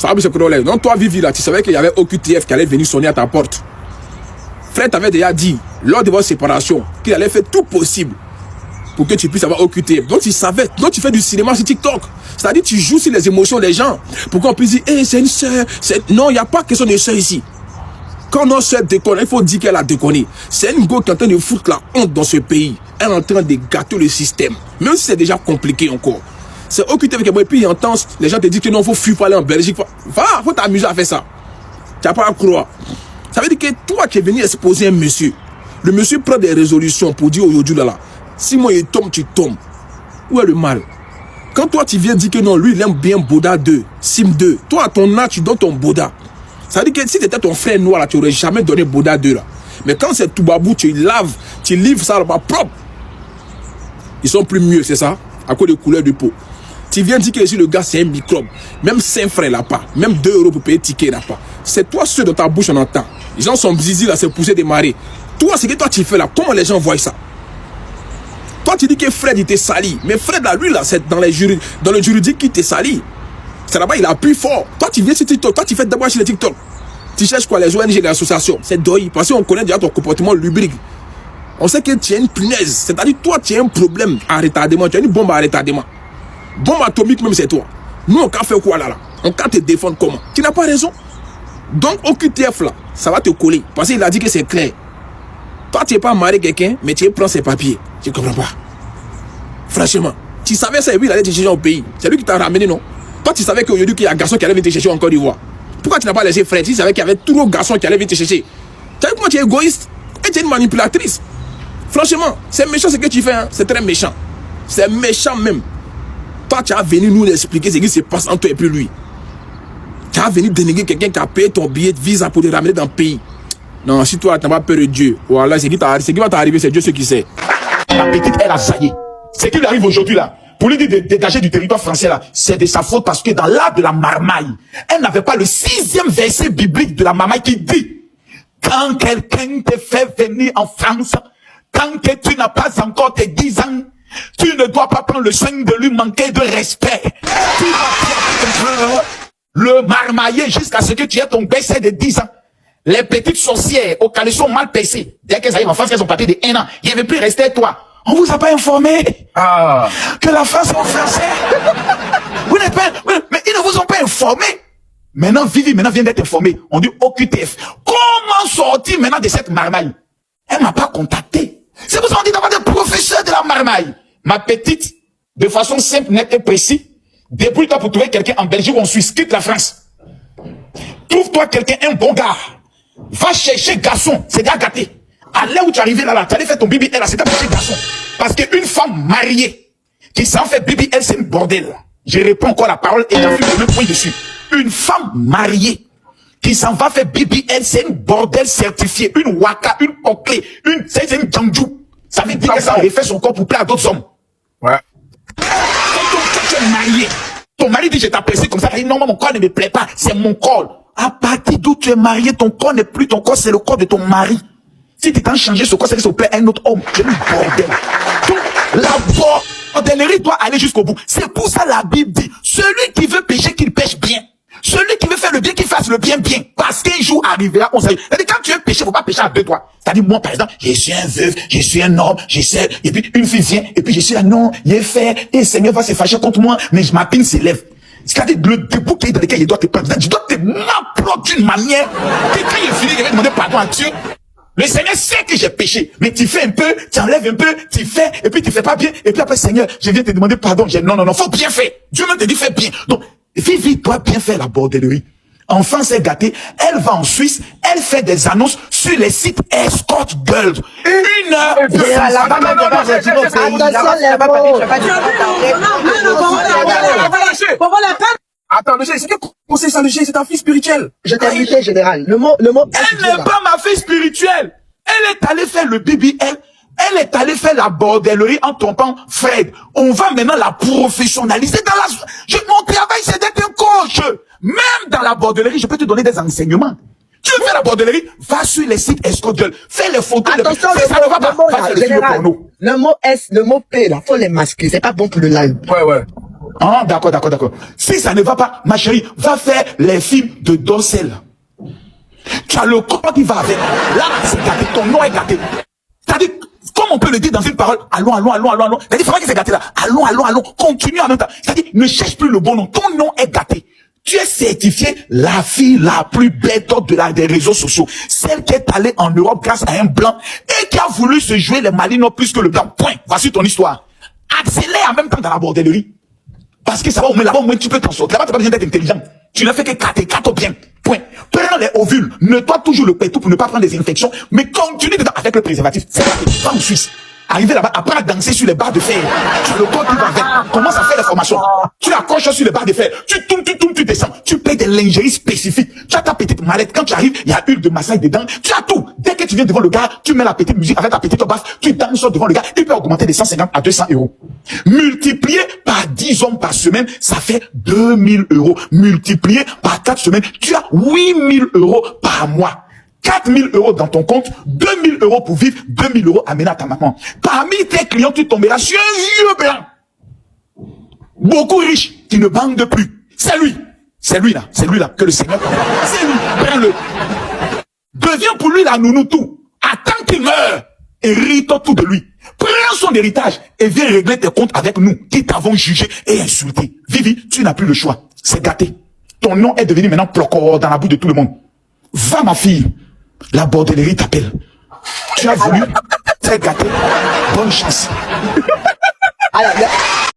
Ça va plus se contrôler. Donc toi, Vivi, là, tu savais qu'il y avait OQTF qui allait venir sonner à ta porte. Fred t'avait déjà dit, lors de votre séparation, qu'il allait faire tout possible pour que tu puisses avoir OQTF. Donc tu savais, donc tu fais du cinéma sur TikTok. C'est-à-dire tu joues sur les émotions des gens. Pour qu'on puisse dire, hey, c'est une soeur. Non, il n'y a pas question de soeur ici. Quand notre soeur déconne, il faut dire qu'elle a déconné. C'est une go qui est en train de foutre la honte dans ce pays. Elle est en train de gâter le système. Même si c'est déjà compliqué encore. C'est OQTF qui est bon. Et puis il entend, les gens te disent que non, il faut fuir pour aller en Belgique. Va, faut t'amuser à faire ça. Tu n'as pas à croire. Ça veut dire que toi qui es venu exposer un monsieur, le monsieur prend des résolutions pour dire aujourd'hui là, si moi il tombe, tu tombes. Où est le mal? Quand toi tu viens dire que non, lui il aime bien Boda 2, Sim 2, toi à ton âge tu donnes ton Boda. Ça veut dire que si tu étais ton frère noir là, tu n'aurais jamais donné Boda 2 là. Mais quand c'est Toubabou, tu laves, tu livres ça là-bas propre. Ils sont plus mieux, c'est ça? À cause de couleur de peau. Tu viens dire que ici le gars c'est un microbe. Même 5 francs il n'a pas. Même 2 euros pour payer ticket il n'a pas. C'est toi ceux dans ta bouche on entend. Les gens sont zizi là, c'est poussé des marées. Toi, c'est que toi tu fais là, comment les gens voient ça? Toi tu dis que Fred il t'est sali. Mais Fred là, lui là, c'est dans le juridique qui t'est sali. C'est là-bas, il appuie fort. Toi tu viens sur TikTok, toi tu fais d'abord sur les TikTok. Tu cherches quoi, les ONG, les associations. C'est deuil. Parce qu'on connaît déjà ton comportement lubrique. On sait que tu es une punaise. C'est-à-dire toi tu as un problème à retardement. Tu as une bombe à retardement. Bombe atomique même c'est toi. Nous on a fait quoi là? On a te défendre comment? Tu n'as pas raison. Donc OQTF là, ça va te coller. Parce qu'il a dit que c'est clair. Toi tu n'es pas marié quelqu'un, mais tu prends ses papiers. Je ne comprends pas. Franchement, tu savais ça et puis il allait te chercher au pays. C'est lui qui t'a ramené, non? Toi tu savais qu'aujourd'hui qu'il y a un garçon qui allait venir te chercher en Côte d'Ivoire. Pourquoi tu n'as pas laissé Fred? Tu savais qu'il y avait tous nos garçons qui allaient venir te chercher. Tu sais comment tu es égoïste et tu es une manipulatrice. Franchement, c'est méchant ce que tu fais, hein? C'est très méchant. C'est méchant même. Toi, tu as venu nous expliquer ce qui se passe entre toi et puis lui. Tu as venu dénigrer quelqu'un qui a payé ton billet de visa pour te ramener dans le pays. Non, si toi, tu n'as pas peur de Dieu, voilà, ce qui va t'arriver, c'est Dieu ce qui sait. La petite, elle a zaillé. Ce qui lui arrive aujourd'hui là, pour lui dire de dégager du territoire français là, c'est de sa faute parce que dans l'art de la marmaille, elle n'avait pas le 6e verset biblique de la marmaille qui dit: quand quelqu'un te fait venir en France, tant que tu n'as pas encore tes 10 ans, tu ne dois pas prendre le soin de lui manquer de respect. Tu dois le marmailler jusqu'à ce que tu aies ton baisser de 10 ans. Les petites sorcières au caleçon mal percées, dès qu'elles arrivent en France, elles ont papier de 1 an. Il ne veut plus rester toi. On vous a pas informé que la France est en français. Vous n'êtes pas, mais ils ne vous ont pas informé. Maintenant, Vivi, maintenant vient d'être informé. On dit OQTF. Comment sortir maintenant de cette marmaille? Elle m'a pas contacté. C'est pour ça qu'on dit d'avoir des professeurs de la marmaille. Ma petite, de façon simple, nette et précise, débrouille-toi pour trouver quelqu'un en Belgique ou en Suisse. Quitte la France. Trouve-toi quelqu'un, un bon gars. Va chercher garçon. C'est déjà gâté. À l'heure où tu es arrivé là, tu allais faire ton BBL là, c'est un petit garçon. Parce qu'une femme mariée qui s'en fait BBL, c'est une bordel. Je réponds encore la parole et j'appuie le même point dessus. Une femme mariée qui s'en va faire BBL, c'est une bordel certifiée, une waka, une poclé, c'est une djangju. Ça veut dire que ça refait son corps pour plaire à d'autres hommes. Ouais. Quand tu es marié, ton mari dit je t'apprécie comme ça, il dit non, mon corps ne me plaît pas, c'est mon corps. À partir d'où tu es marié, ton corps n'est plus ton corps, c'est le corps de ton mari. Si tu t'en changé ce corps, c'est que ça vous plaît à un autre homme. C'est une bordel. Donc, la bordellerie doit aller jusqu'au bout. C'est pour ça la Bible dit, celui qui veut pécher, qu'il pêche bien. Celui qui veut faire le bien, qu'il fasse le bien bien. Parce qu'un jour arrivera, on sait. C'est-à-dire, quand tu veux pécher, faut pas pécher à deux toi. C'est-à-dire, moi, par exemple, je suis un veuf, je suis un homme, j'essaie, et puis une fille vient, et puis je suis là, non, il est fait, et le Seigneur va se fâcher contre moi, mais ma pine s'élève. C'est-à-dire, le debout dans lequel il doit te prendre, tu dois te m'apprendre d'une manière, que quand il finit, il va demander pardon à Dieu. Le Seigneur sait que j'ai péché, mais tu fais un peu, tu enlèves un peu, tu fais, et puis tu fais pas bien, et puis après, Seigneur, je viens te demander pardon. Non, faut bien faire. Dieu même te dit, fais bien. Donc, Vivi doit bien faire la bordellerie. Enfin, c'est gâté. Elle va en Suisse, elle fait des annonces sur les sites Escort Girls. 1 heure Attends, le G, c'est que conseil ça, le G, c'est ta fille spirituelle. Je t'ai invité, général. Le mot. Elle n'est pas ma fille spirituelle. Elle est allée faire le BBL. Elle est allée faire la bordellerie en trompant Fred. On va maintenant la professionnaliser dans mon travail, c'est d'être un coach. Même dans la bordellerie, je peux te donner des enseignements. Tu veux faire la bordellerie? Va sur les sites Escort Girl. Fais les photos. Attention, ça ne va pas. Général, le mot S, le mot P, là, faut les masquer. C'est pas bon pour le live. Ouais. Ah, d'accord. Si ça ne va pas, ma chérie, va faire les films de Dossel. Tu as le corps qui va avec. Là, c'est gâté. Ton nom est gâté. C'est-à-dire, comme on peut le dire dans une parole, allons. C'est-à-dire, il faudra que c'est gâté là. Allons. Continue en même temps. C'est-à-dire, ne cherche plus le bon nom. Ton nom est gâté. Tu es certifié la fille la plus bête des réseaux sociaux. Celle qui est allée en Europe grâce à un blanc et qui a voulu se jouer les malinois plus que le blanc. Point. Voici ton histoire. Accélère en même temps dans la bordellerie. Parce que ça va au moins, là-bas, au moins, tu peux t'en sortir. Là-bas, tu n'as pas besoin d'être intelligent. Tu n'as fait que carte bien. Point. Prends les ovules. Nettoie toujours le pétou pour ne pas prendre des infections. Mais continue dedans avec le préservatif. C'est pas en Suisse. Arriver là-bas, apprends à danser sur les barres de fer. Tu as le corps qui va avec. Commence à faire les formations. Tu accroches sur les barres de fer. Tu tournes, tu descends. Tu payes des lingeries spécifiques. Tu as ta petite mallette. Quand tu arrives, il y a huile de massage dedans. Tu as tout. Dès que tu viens devant le gars, tu mets la petite musique avec ta petite basse. Tu danses devant le gars. Il peut augmenter de 150 à 200 euros. Multiplié par 10 hommes par semaine, ça fait 2000 euros. Multiplié par 4 semaines, tu as 8000 euros par mois. 4000 euros dans ton compte, 2000 euros pour vivre, 2000 euros à mener à ta maman. Parmi tes clients, tu tomberas sur un vieux blanc. Beaucoup riche, qui ne bande plus. C'est lui là, que le Seigneur connaît. C'est lui, prends-le. Deviens pour lui la nounoutou. Attends qu'il meure. Hérite tout de lui. Prends son héritage et viens régler tes comptes avec nous, qui t'avons jugé et insulté. Vivi, tu n'as plus le choix. C'est gâté. Ton nom est devenu maintenant Procor dans la bouche de tout le monde. Va ma fille. La bordellerie t'appelle. Tu as voulu, t'es gâté. Bonne chance.